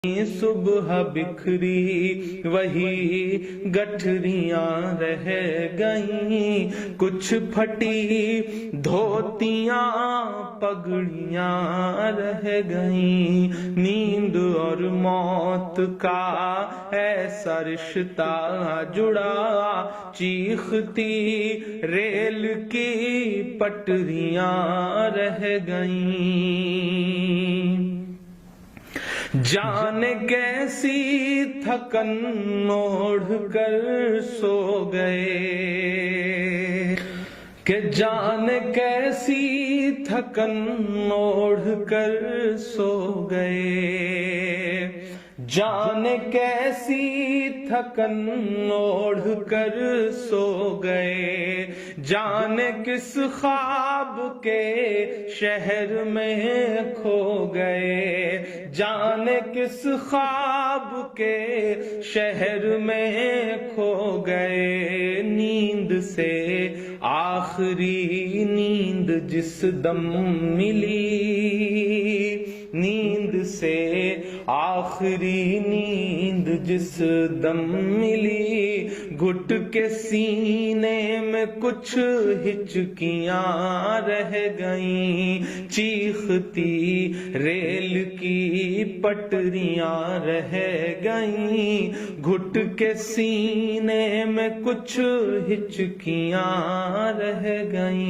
صبح بکھری وہی گٹھریاں رہ گئیں، کچھ پھٹی دھوتیاں پگڑیاں رہ گئیں، نیند اور موت کا ایسا رشتہ جڑا، چیختی ریل کی پٹریاں رہ گئیں۔ جانے کیسی تھکن اوڑھ کر سو گئے، کہ جانے کیسی تھکن اوڑھ کر سو گئے، جانے کیسی تھکن اوڑھ کر سو گئے، جانے کس خواب کے شہر میں کھو گئے، جانے کس خواب کے شہر میں کھو گئے، نیند سے آخری نیند جس دم ملی، نیند سے آخری نیند جس دم ملی، گھٹ کے سینے میں کچھ ہچکیاں رہ گئیں، چیختی ریل کی پٹریاں رہ گئیں، گھٹ کے سینے میں کچھ ہچکیاں رہ گئیں۔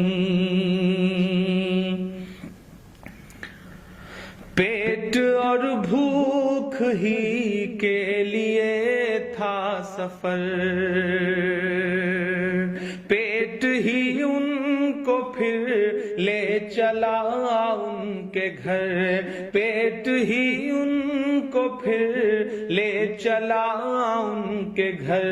پیٹ اور بھوک ہی کے لیے تھا سفر، پیٹ ہی ان کو پھر لے چلا ان کے گھر، پیٹ ہی ان کو پھر لے چلا ان کے گھر،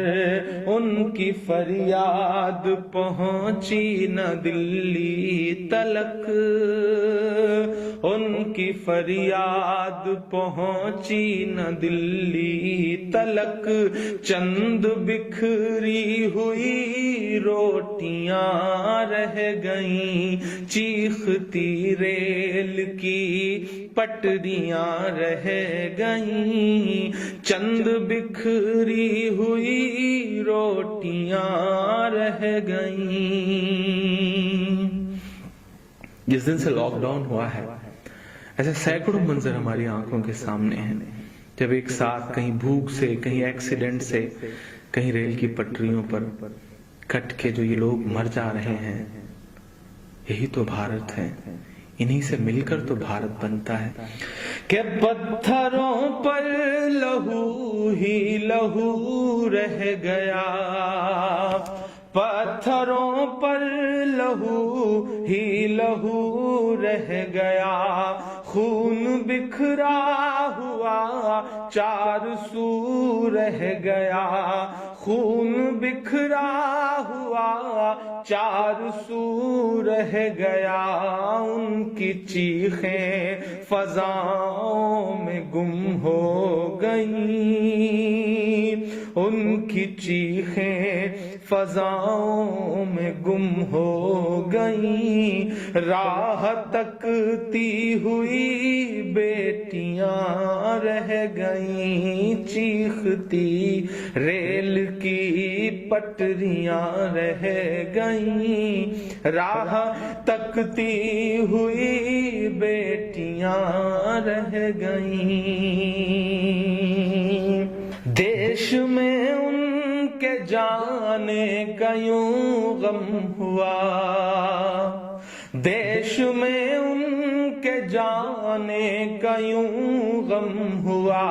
ان کی فریاد پہنچی نہ دلی تلک، ان کی فریاد پہنچی نہ دلی تلک، چند بکھری ہوئی روٹیاں رہ گئیں، چیختی ریل کی پٹریاں رہ گئیں، چند بکھری ہوئی روٹیاں رہ گئیں۔ جس دن سے لاک ڈاؤن ہوا ہے ایسے سینکڑوں منظر ہماری آنکھوں کے سامنے ہیں، جب ایک ساتھ کہیں بھوک سے، کہیں ایکسیڈنٹ سے، کہیں ریل کی پٹریوں پر کٹ کے جو یہ لوگ مر جا رہے ہیں۔ یہی تو بھارت ہے، انہی سے مل کر تو بھارت بنتا ہے۔ کہ پتھروں پر لہو ہی لہو رہ گیا، پتھروں پر لہو ہی لہو رہ گیا، خون بکھرا ہوا چار سو رہ گیا، خون بکھرا ہوا چار سو رہ گیا، ان کی چیخیں فضاؤں میں گم ہو گئیں، ان کی چیخیں فضاؤں میں گم ہو گئیں، راہ تکتی ہوئی بیٹیاں رہ گئیں، چیختی ریل کی پٹریاں رہ گئیں، راہ تکتی ہوئی بیٹیاں رہ گئیں۔ دیش میں ان کے جانے کا یوں غم ہوا، دیش میں ان کے جانے کا یوں غم ہوا،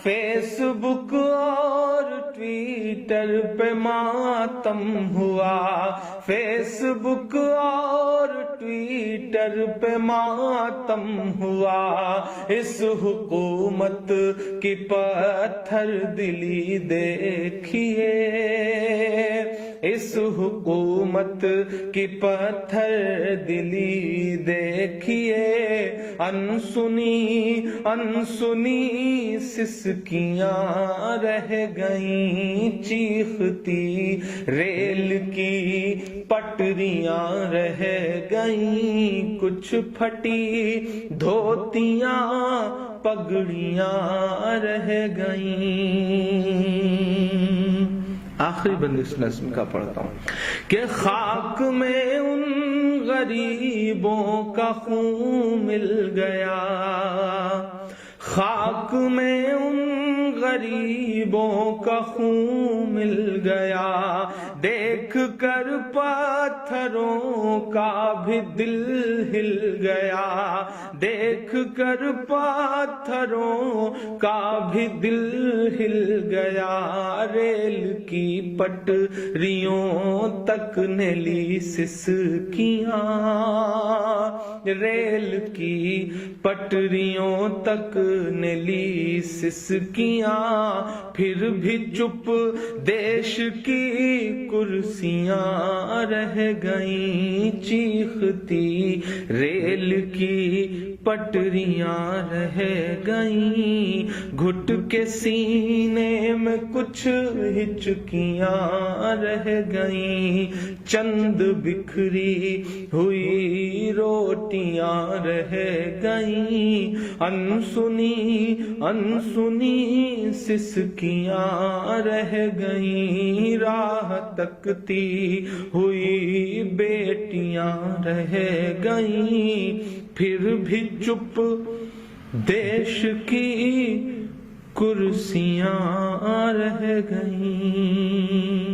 فیس بک اور ٹویٹر پہ ماتم ہوا، فیس بک اور ٹویٹر پہ ماتم ہوا، اس حکومت کی پتھر دلی دیکھیے، اس حکومت کی پتھر دلی دیکھیے، انسنی انسنی سسکیاں رہ گئیں، چیختی ریل کی پٹریاں رہ گئیں، کچھ پھٹی دھوتیاں پگڑیاں رہ گئیں. آخری بند اس نظم کا پڑھتا ہوں کہ خاک میں ان غریبوں کا خون مل گیا، خاک میں ان غریبوں کا خون مل گیا، دیکھ کر پتھروں کا بھی دل ہل گیا، دیکھ کر پتھروں کا بھی دل ہل گیا، ریل کی پٹریوں تک نے لی سسکیاں، ریل کی پٹریوں تک نے لی سسکیاں، پھر بھی چپ دیش کی کرسیاں رہ گئیں، چیختی ریل کی پٹریاں رہ گئیں، گھٹ کے سینے میں کچھ ہچکیاں رہ گئیں، چند بکھری ہوئی روٹیاں رہ گئیں، انسنی انسنی سسکیاں رہ گئیں، راہ تکتی ہوئی بیٹیاں رہ گئیں، پھر بھی چپ دیش کی کرسیاں رہ گئیں.